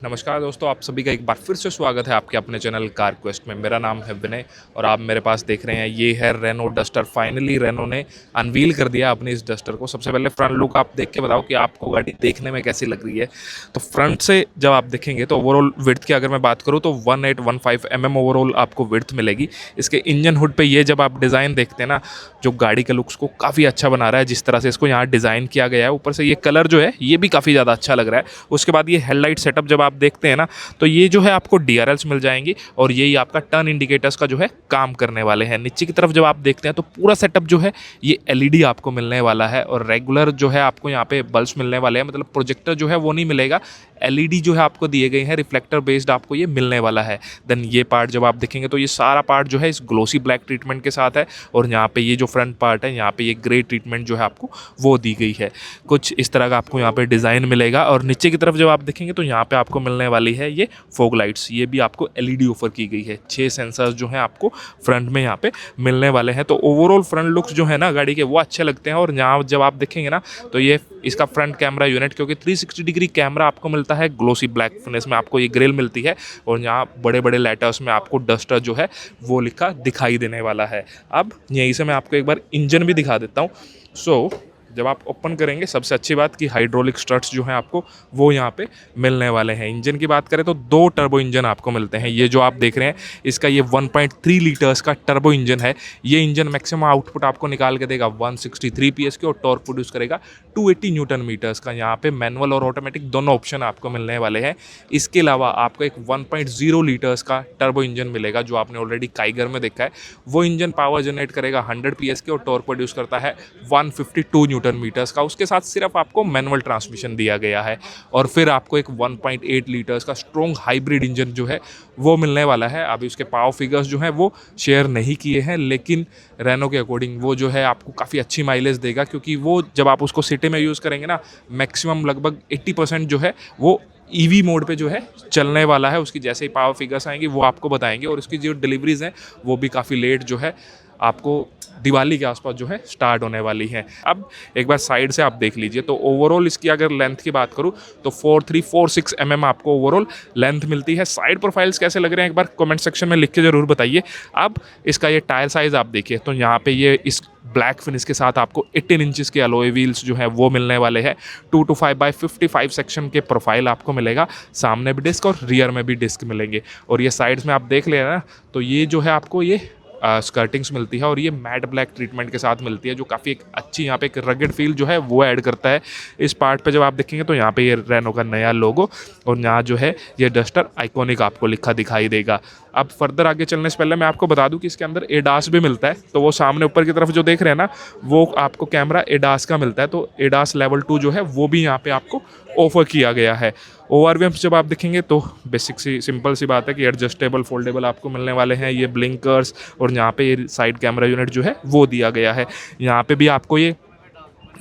नमस्कार दोस्तों, आप सभी का एक बार फिर से स्वागत है आपके अपने चैनल कार क्वेस्ट में। मेरा नाम है विनय और आप मेरे पास देख रहे हैं ये है रेनो डस्टर। फाइनली रेनो ने अनवील कर दिया अपनी इस डस्टर को। सबसे पहले फ्रंट लुक आप देख के बताओ कि आपको गाड़ी देखने में कैसी लग रही है। तो फ्रंट से जब आप देखेंगे तो ओवरऑल विड्थ की अगर मैं बात करूँ तो 1815 mm ओवरऑल आपको विड्थ मिलेगी। इसके इंजन हुड पर ये जब आप डिज़ाइन देखते हैं ना, जो गाड़ी के लुक्स को काफ़ी अच्छा बना रहा है, जिस तरह से इसको यहाँ डिज़ाइन किया गया है, ऊपर से ये कलर जो है ये भी काफ़ी ज़्यादा अच्छा लग रहा है। उसके बाद ये हेडलाइट सेटअप जब आप देखते हैं ना, तो ये जो है आपको DRLs मिल जाएंगी और यही आपका टर्न इंडिकेटर्स का जो है काम करने वाले हैं। नीचे की तरफ जब आप देखते हैं तो पूरा सेटअप जो है ये LED आपको मिलने वाला है और रेगुलर जो है आपको यहाँ पे बल्ब्स मिलने वाले हैं, मतलब प्रोजेक्टर जो है वो नहीं मिलेगा। LED जो है आपको दिए गए हैं, रिफ्लेक्टर बेस्ड आपको ये मिलने वाला है। देन ये पार्ट जब आप देखेंगे तो ये सारा पार्ट जो है इस ग्लोसी ब्लैक ट्रीटमेंट के साथ है और यहाँ पे ये जो फ्रंट पार्ट है यहाँ पे ये ग्रे ट्रीटमेंट जो है आपको वो दी गई है। कुछ इस तरह का आपको यहाँ पे डिज़ाइन मिलेगा और नीचे की तरफ जब आप देखेंगे तो यहाँ पे आपको मिलने वाली है ये फॉग लाइट्स। ये भी आपको LED ऑफर की गई है। 6 सेंसर्स जो हैं आपको फ्रंट में यहाँ पे मिलने वाले हैं। तो ओवरऑल फ्रंट लुक्स जो है ना गाड़ी के वो अच्छे लगते हैं। और यहाँ जब आप देखेंगे ना तो ये इसका फ्रंट कैमरा यूनिट, क्योंकि 360 डिग्री कैमरा आपको मिलता है ग्लोसी ब्लैक फिनिश में, आपको ये ग्रिल मिलती है और यहाँ बड़े बड़े लेटर्स में आपको डस्टर जो है वो लिखा दिखाई देने वाला है। अब यहीं से मैं आपको एक बार इंजन भी दिखा देता हूँ। जब आप ओपन करेंगे, सबसे अच्छी बात कि हाइड्रोलिक स्ट्रट्स जो हैं आपको वो यहाँ पे मिलने वाले हैं। इंजन की बात करें तो 2 टर्बो इंजन आपको मिलते हैं। ये जो आप देख रहे हैं इसका ये 1.3 लीटर्स का टर्बो इंजन है। ये इंजन मैक्सिमम आउटपुट आपको निकाल के देगा 163 PS के और टॉर्क प्रोड्यूस करेगा 280 न्यूटन मीटर्स का। यहाँ पे मैनुअल और ऑटोमेटिक दोनों ऑप्शन आपको मिलने वाले हैं। इसके अलावा आपको एक 1.0 लीटर्स का टर्बो इंजन मिलेगा जो आपने ऑलरेडी काइगर में देखा है। वो इंजन पावर जनरेट करेगा 100 PS के और टॉर्क प्रोड्यूस करता है 152 न्यूटन मीटर्स का। उसके साथ सिर्फ आपको मैनुअल ट्रांसमिशन दिया गया है और फिर आपको एक 1.8 लीटर्स का स्ट्रॉन्ग हाइब्रिड इंजन जो है वो मिलने वाला है। अभी उसके पावर फिगर्स जो हैं वो शेयर नहीं किए हैं, लेकिन रेनो के अकॉर्डिंग वो जो है आपको काफ़ी अच्छी माइलेज देगा, क्योंकि वो जब आप उसको सिटी में यूज़ करेंगे ना, मैक्सिमम लगभग 80% जो है वो EV मोड पे जो है चलने वाला है। उसकी जैसे ही पावर फिगर्स आएंगी वो आपको बताएंगे और उसकी जो डिलीवरीज हैं वो भी काफ़ी लेट जो है आपको दिवाली के आसपास जो है स्टार्ट होने वाली हैं। अब एक बार साइड से आप देख लीजिए तो ओवरऑल इसकी अगर लेंथ की बात करूं तो 4346 mm आपको ओवरऑल लेंथ मिलती है। साइड प्रोफाइल्स कैसे लग रहे हैं एक बार कमेंट सेक्शन में लिख के ज़रूर बताइए। अब इसका ये टायर साइज़ आप देखिए तो यहाँ पे ये इस ब्लैक फिनिश के साथ आपको 18 इंचेस के अलॉय व्हील्स जो हैं वो मिलने वाले हैं। 225/55 सेक्शन के प्रोफाइल आपको मिलेगा। सामने भी डिस्क और रियर में भी डिस्क मिलेंगे और ये साइड्स में आप देख लेना ना तो ये जो है आपको ये स्कर्टिंग्स मिलती है और ये मैट ब्लैक ट्रीटमेंट के साथ मिलती है, जो काफ़ी एक अच्छी यहाँ पे एक रगेड फील जो है वो ऐड करता है। इस पार्ट पे जब आप देखेंगे तो यहाँ पे ये रेनो का नया लोगो और यहाँ जो है ये डस्टर आइकॉनिक आपको लिखा दिखाई देगा। अब फर्दर आगे चलने से पहले मैं आपको बता दूं कि इसके अंदर ADAS भी मिलता है। तो वो सामने ऊपर की तरफ जो देख रहे हैं ना वो आपको कैमरा ADAS का मिलता है। तो ADAS लेवल 2 जो है वो भी यहाँ पे आपको ऑफर किया गया है। ORVMs जब आप देखेंगे तो बेसिक सी सिंपल सी बात है कि एडजस्टेबल फोल्डेबल आपको मिलने वाले हैं। ये ब्लिंकर्स और यहाँ पे ये साइड कैमरा यूनिट जो है वो दिया गया है। यहाँ पे भी आपको ये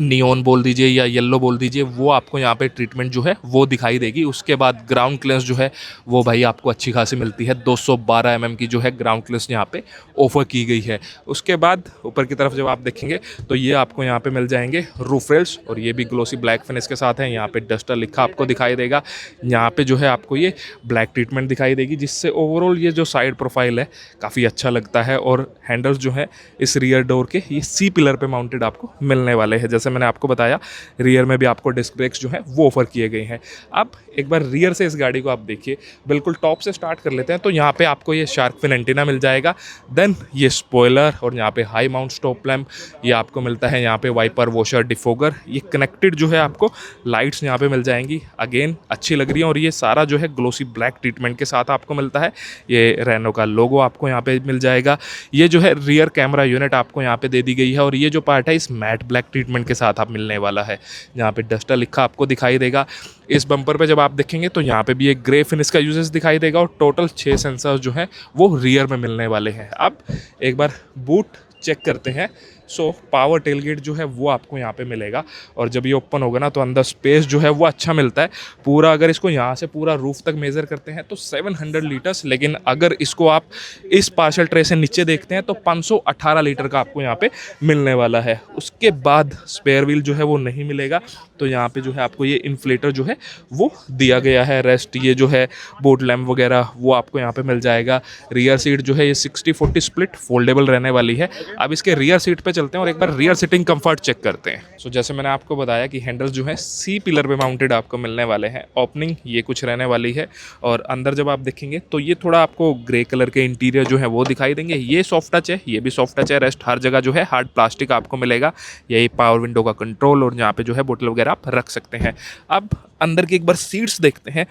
नियॉन बोल दीजिए या येलो बोल दीजिए, वो आपको यहाँ पे ट्रीटमेंट जो है वो दिखाई देगी। उसके बाद ग्राउंड क्लियरेंस जो है वो भाई आपको अच्छी खासी मिलती है। 212 mm की जो है ग्राउंड क्लियरेंस यहाँ पे ऑफर की गई है। उसके बाद ऊपर की तरफ जब आप देखेंगे तो ये आपको यहाँ पे मिल जाएंगे रूफ रेल्स और ये भी ग्लोसी ब्लैक फिनिश के साथ है। यहाँ पे डस्टर लिखा आपको दिखाई देगा। यहाँ पे जो है आपको ये ब्लैक ट्रीटमेंट दिखाई देगी, जिससे ओवरऑल ये जो साइड प्रोफाइल है काफ़ी अच्छा लगता है। और हैंडल्स जो है इस रियर डोर के ये C पिलर पे माउंटेड आपको मिलने वाले हैं। जैसे मैंने आपको बताया रियर में भी आपको डिस्क ब्रेक्स जो है वो ऑफर किए गए हैं। अब एक बार रियर से इस गाड़ी को आप देखिए, बिल्कुल टॉप से स्टार्ट कर लेते हैं। तो यहाँ पे आपको ये शार्क फिन एंटीना मिल जाएगा। देन ये स्पॉइलर और यहाँ पे हाई माउंट स्टॉप लैम्प ये आपको मिलता है। यहाँ पे वाइपर वॉशर डिफोगर, ये कनेक्टेड जो है आपको लाइट्स यहाँ पे मिल जाएंगी। अगेन अच्छी लग रही है और ये सारा जो है ग्लोसी ब्लैक ट्रीटमेंट के साथ आपको मिलता है। ये रेनो का लोगो आपको यहाँ पे मिल जाएगा। ये जो है रियर कैमरा यूनिट आपको यहाँ पे दे दी गई है और ये जो पार्ट है इस मैट ब्लैक ट्रीटमेंट के साथ मिलने वाला है। यहाँ पे डस्टर लिखा आपको दिखाई देगा। इस बम्पर पे जब आप देखेंगे तो यहाँ पे भी एक ग्रे फिनिश का यूजेस दिखाई देगा और टोटल 6 सेंसर्स जो हैं वो रियर में मिलने वाले हैं। अब एक बार बूट चेक करते हैं सो पावर टेलगेट जो है वो आपको यहाँ पे मिलेगा। और जब ये ओपन होगा ना तो अंदर स्पेस जो है वो अच्छा मिलता है पूरा। अगर इसको यहाँ से पूरा रूफ तक मेज़र करते हैं तो 700 लीटर्स, लेकिन अगर इसको आप इस पार्शल ट्रे से नीचे देखते हैं तो 518 लीटर का आपको यहाँ पे मिलने वाला है। उसके बाद स्पेयर व्हील जो है वो नहीं मिलेगा। तो यहाँ पे जो है आपको ये इन्फ्लेटर जो है वो दिया गया है। रेस्ट ये जो है बोट लैम्प वगैरह वो आपको यहाँ पे मिल जाएगा। रियर सीट जो है ये 60-40 स्प्लिट फोल्डेबल रहने वाली है। अब इसके रियर सीट पे चलते हैं और एक बार रियर सीटिंग कंफर्ट चेक करते हैं। सो जैसे मैंने आपको बताया कि हैंडल्स जो है सी पिलर पे माउंटेड आपको मिलने वाले हैं। ओपनिंग ये कुछ रहने वाली है और अंदर जब आप देखेंगे तो ये थोड़ा आपको ग्रे कलर के इंटीरियर जो है वो दिखाई देंगे। ये सॉफ्ट टच है, ये भी सॉफ्ट टच है। रेस्ट हर जगह जो है हार्ड प्लास्टिक आपको मिलेगा। यही पावर विंडो का कंट्रोल और यहाँ पे जो है बोतल वगैरह आप रख सकते हैं। अब अंदर की एक बार सीट्स देखते हैं।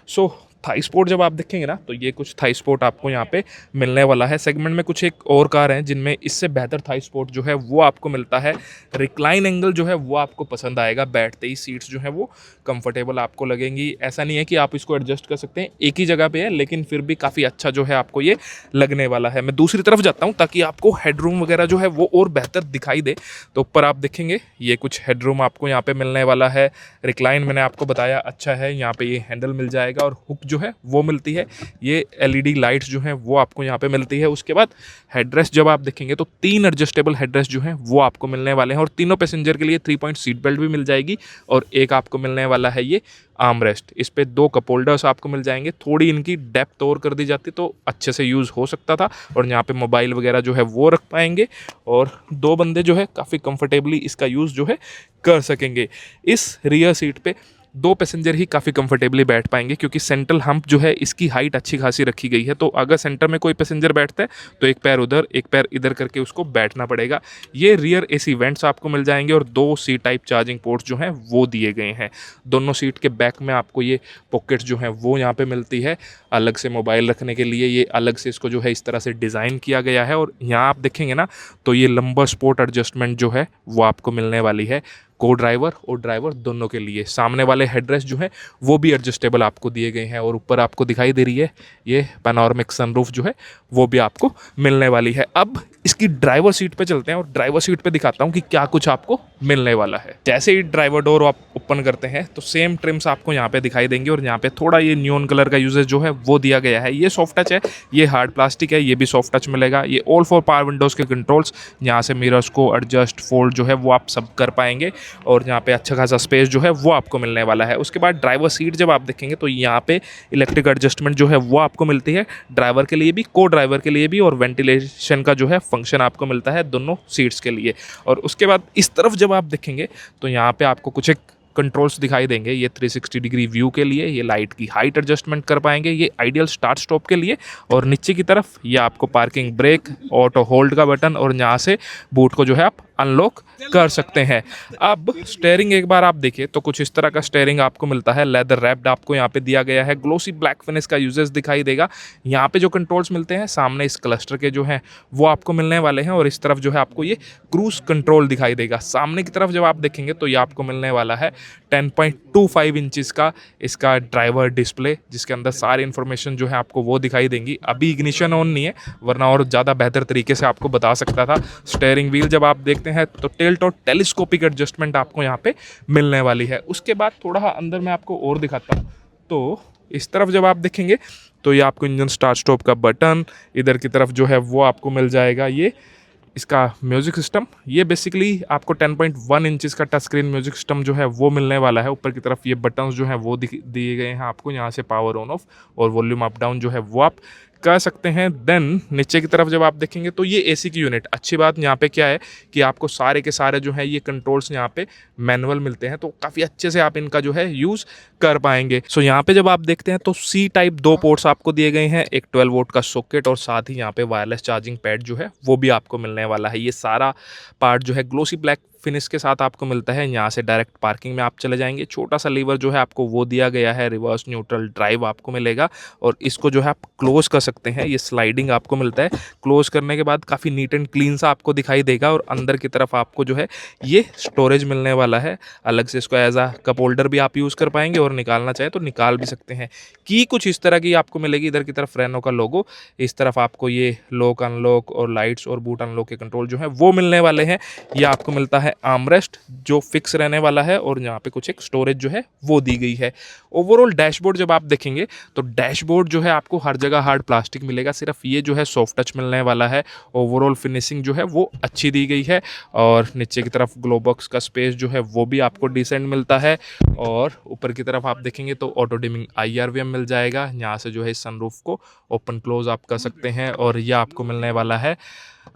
सो थाई स्पोर्ट जब आप देखेंगे ना तो ये कुछ थाई स्पोर्ट आपको यहाँ पे मिलने वाला है। सेगमेंट में कुछ एक और कार हैं जिनमें इससे बेहतर थाई स्पोर्ट जो है वो आपको मिलता है। रिक्लाइन एंगल जो है वो आपको पसंद आएगा। बैठते ही सीट्स जो हैं वो कंफर्टेबल आपको लगेंगी। ऐसा नहीं है कि आप इसको एडजस्ट कर सकते हैं, एक ही जगह पे है, लेकिन फिर भी काफ़ी अच्छा जो है आपको ये लगने वाला है। मैं दूसरी तरफ जाता हूँ ताकि आपको हेडरूम वगैरह जो है वो और बेहतर दिखाई दे। तो ऊपर आप देखेंगे ये कुछ हेडरूम आपको यहाँ पे मिलने वाला है। रिक्लाइन मैंने आपको बताया अच्छा है। यहाँ पे ये हैंडल मिल जाएगा और हुक जो है वो मिलती है। ये एलईडी लाइट्स जो हैं वो आपको यहाँ पे मिलती है। उसके बाद हेडरेस्ट जब आप देखेंगे तो 3 एडजस्टेबल हेडरेस्ट जो हैं वो आपको मिलने वाले हैं और तीनों पैसेंजर के लिए 3 पॉइंट सीट बेल्ट भी मिल जाएगी। और एक आपको मिलने वाला है ये आर्म रेस्ट। इस पे 2 कप होल्डर्स आपको मिल जाएंगे। थोड़ी इनकी डेप्थ और कर दी जाती तो अच्छे से यूज़ हो सकता था। और यहाँ पे मोबाइल वगैरह जो है वो रख पाएंगे और 2 बंदे जो है काफ़ी कंफर्टेबली इसका यूज़ जो है कर सकेंगे। इस रियर सीट पे 2 पैसेंजर ही काफ़ी कंफर्टेबली बैठ पाएंगे क्योंकि सेंट्रल हम्प जो है इसकी हाइट अच्छी खासी रखी गई है। तो अगर सेंटर में कोई पैसेंजर बैठता है तो एक पैर उधर एक पैर इधर करके उसको बैठना पड़ेगा। ये रियर एसी वेंट्स आपको मिल जाएंगे और 2 सी टाइप चार्जिंग पोर्ट्स जो हैं वो दिए गए हैं। दोनों सीट के बैक में आपको ये पॉकेट्स जो हैं वो यहाँ पे मिलती है अलग से मोबाइल रखने के लिए। ये अलग से इसको जो है इस तरह से डिज़ाइन किया गया है। और यहाँ आप देखेंगे ना तो ये लंबा स्पोर्ट एडजस्टमेंट जो है वो आपको मिलने वाली है को ड्राइवर और ड्राइवर दोनों के लिए। सामने वाले हेडरेस्ट जो है वो भी एडजस्टेबल आपको दिए गए हैं और ऊपर आपको दिखाई दे रही है ये पैनोरामिक सनरूफ जो है वो भी आपको मिलने वाली है। अब इसकी ड्राइवर सीट पे चलते हैं और ड्राइवर सीट पे दिखाता हूँ कि क्या कुछ आपको मिलने वाला है। जैसे ही ड्राइवर डोर आप ओपन करते हैं तो सेम ट्रिम्स आपको यहाँ पे दिखाई देंगे और यहाँ पे थोड़ा ये न्यून कलर का यूजेज जो है वो दिया गया है। ये सॉफ्ट टच है, ये हार्ड प्लास्टिक है, ये भी सॉफ्ट टच मिलेगा। ये ऑल 4 पावर विंडोज़ के कंट्रोल्स, यहाँ से मिरर्स को एडजस्ट फोल्ड जो है वो आप सब कर पाएंगे और यहाँ पे अच्छा खासा स्पेस जो है वो आपको मिलने वाला है। उसके बाद ड्राइवर सीट जब आप देखेंगे तो यहाँ पे इलेक्ट्रिक एडजस्टमेंट जो है वो आपको मिलती है, ड्राइवर के लिए भी को ड्राइवर के लिए भी। और वेंटिलेशन का जो है फंक्शन आपको मिलता है दोनों सीट्स के लिए। और उसके बाद इस तरफ जब आप देखेंगे तो यहाँ पे आपको कुछ एक कंट्रोल्स दिखाई देंगे। ये 360 डिग्री व्यू के लिए, ये लाइट की हाइट एडजस्टमेंट कर पाएंगे, ये आइडियल स्टार्ट स्टॉप के लिए। और नीचे की तरफ ये आपको पार्किंग ब्रेक, ऑटो होल्ड का बटन और यहाँ से बूट को जो है आप अनलॉक कर सकते हैं। अब स्टेयरिंग एक बार आप देखिए तो कुछ इस तरह का स्टेयरिंग आपको मिलता है। लेदर रैप्ड आपको यहाँ पे दिया गया है। ग्लोसी ब्लैक फिनिश का यूजेस दिखाई देगा। यहाँ पे जो कंट्रोल्स मिलते हैं सामने इस क्लस्टर के जो हैं वो आपको मिलने वाले हैं। और इस तरफ जो है आपको ये क्रूज कंट्रोल दिखाई देगा। सामने की तरफ जब आप देखेंगे तो ये आपको मिलने वाला है 10.25 इंचज़ का इसका ड्राइवर डिस्प्ले, जिसके अंदर सारी इन्फॉर्मेशन जो है आपको वो दिखाई देंगी। अभी इग्निशन ऑन नहीं है वरना और ज़्यादा बेहतर तरीके से आपको बता सकता था। स्टेयरिंग व्हील जब आप देखते हैं तो टिल्ट और टेलीस्कोपिक एडजस्टमेंट आपको यहाँ पे मिलने वाली है। उसके बाद थोड़ा अंदर मैं आपको और दिखाता हूँ तो इस तरफ जब आप देखेंगे तो ये आपको इंजन स्टार्ट स्टॉप का बटन, इधर की तरफ जो है वो आपको मिल जाएगा। ये इसका म्यूज़िक सिस्टम, ये बेसिकली आपको 10.1 इंचज़ का टच स्क्रीन म्यूज़िक सिस्टम जो है वो मिलने वाला है। ऊपर की तरफ ये बटन्स जो हैं वो दिए गए हैं आपको, यहाँ से पावर ऑन ऑफ और वॉल्यूम अप डाउन जो है वो आप कर सकते हैं। देन नीचे की तरफ जब आप देखेंगे तो ये एसी की यूनिट। अच्छी बात यहाँ पे क्या है कि आपको सारे के सारे जो है ये कंट्रोल्स यहाँ पे मैनुअल मिलते हैं, तो काफ़ी अच्छे से आप इनका जो है यूज़ कर पाएंगे। सो यहाँ पे जब आप देखते हैं तो सी टाइप 2 पोर्ट्स आपको दिए गए हैं, एक 12 वोल्ट का सॉकेट और साथ ही यहाँ पे वायरलेस चार्जिंग पैड जो है वो भी आपको मिलने वाला है। ये सारा पार्ट जो है ग्लोसी ब्लैक फिनिश के साथ आपको मिलता है। यहाँ से डायरेक्ट पार्किंग में आप चले जाएंगे। छोटा सा लीवर जो है आपको वो दिया गया है, रिवर्स न्यूट्रल ड्राइव आपको मिलेगा और इसको जो है आप क्लोज कर सकते हैं। ये स्लाइडिंग आपको मिलता है। क्लोज करने के बाद काफ़ी नीट एंड क्लीन सा आपको दिखाई देगा और अंदर की तरफ आपको जो है ये स्टोरेज मिलने वाला है। अलग से इसको एज आ कप होल्डर भी आप यूज़ कर पाएंगे और निकालना चाहें तो निकाल भी सकते हैं। की कुछ इस तरह की आपको मिलेगी। इधर की तरफ रेनो का लोगो, इस तरफ आपको ये लॉक अनलॉक और लाइट्स और बूट अनलॉक के कंट्रोल जो है वो मिलने वाले हैं। ये आपको मिलता है आर्मरेस्ट जो फिक्स रहने वाला है और यहाँ पे कुछ एक स्टोरेज जो है वो दी गई है। ओवरऑल डैशबोर्ड जब आप देखेंगे तो डैशबोर्ड जो है आपको हर जगह हार्ड प्लास्टिक मिलेगा, सिर्फ ये जो है सॉफ्ट टच मिलने वाला है। ओवरऑल फिनिशिंग जो है वो अच्छी दी गई है और नीचे की तरफ ग्लो बॉक्स का स्पेस जो है वो भी आपको डिसेंट मिलता है और ऊपर की तरफ आप देखेंगे तो ऑटो डिमिंग IRVM मिल जाएगा। यहाँ से जो है इस सनरूफ को ओपन क्लोज आप कर सकते हैं और ये आपको मिलने वाला है।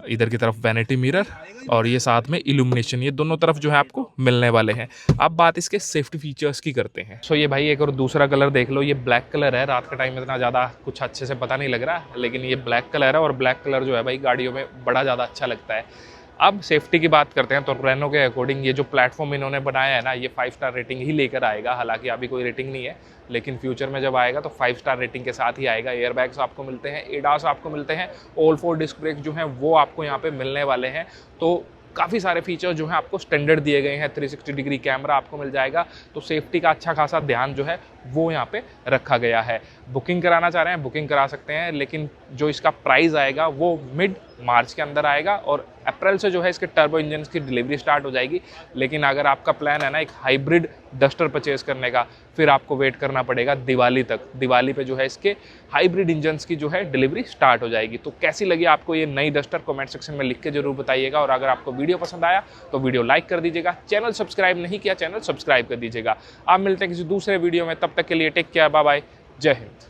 इधर की तरफ वैनिटी मिरर और ये साथ में इल्यूमिनेशन, ये दोनों तरफ जो है आपको मिलने वाले हैं। अब बात इसके सेफ्टी फीचर्स की करते हैं। सो ये भाई एक और दूसरा कलर देख लो, ये ब्लैक कलर है। रात के टाइम में इतना ज़्यादा कुछ अच्छे से पता नहीं लग रहा, लेकिन ये ब्लैक कलर है और ब्लैक कलर जो है भाई गाड़ियों में बड़ा ज़्यादा अच्छा लगता है। अब सेफ्टी की बात करते हैं तो रेनो के अकॉर्डिंग ये जो प्लेटफॉर्म इन्होंने बनाया है ना, ये 5 स्टार रेटिंग ही लेकर आएगा। हालांकि अभी कोई रेटिंग नहीं है, लेकिन फ्यूचर में जब आएगा तो 5 स्टार रेटिंग के साथ ही आएगा। एयरबैग्स आपको मिलते हैं, एडास आपको मिलते हैं, ऑल 4 डिस्क ब्रेक जो हैं वो आपको यहाँ पे मिलने वाले हैं। तो काफ़ी सारे फीचर जो हैं आपको स्टैंडर्ड दिए गए हैं। 360 डिग्री कैमरा आपको मिल जाएगा। तो सेफ्टी का अच्छा खासा ध्यान जो है वो यहाँ पे रखा गया है। बुकिंग कराना चाह रहे हैं बुकिंग करा सकते हैं, लेकिन जो इसका प्राइस आएगा वो मिड मार्च के अंदर आएगा और अप्रैल से जो है इसके टर्बो इंजन की डिलीवरी स्टार्ट हो जाएगी। लेकिन अगर आपका प्लान है ना एक हाइब्रिड डस्टर परचेज करने का, फिर आपको वेट करना पड़ेगा दिवाली तक। दिवाली पे जो है इसके हाइब्रिड इंजन्स की जो है डिलीवरी स्टार्ट हो जाएगी। तो कैसी लगी आपको ये नई डस्टर, कमेंट सेक्शन में लिख के जरूर बताइएगा। और अगर आपको वीडियो पसंद आया तो वीडियो लाइक कर दीजिएगा। चैनल सब्सक्राइब नहीं किया, चैनल सब्सक्राइब कर दीजिएगा। आप मिलते हैं किसी दूसरे वीडियो में, तब तक के लिए टेक केयर, बाय बाय, जय हिंद।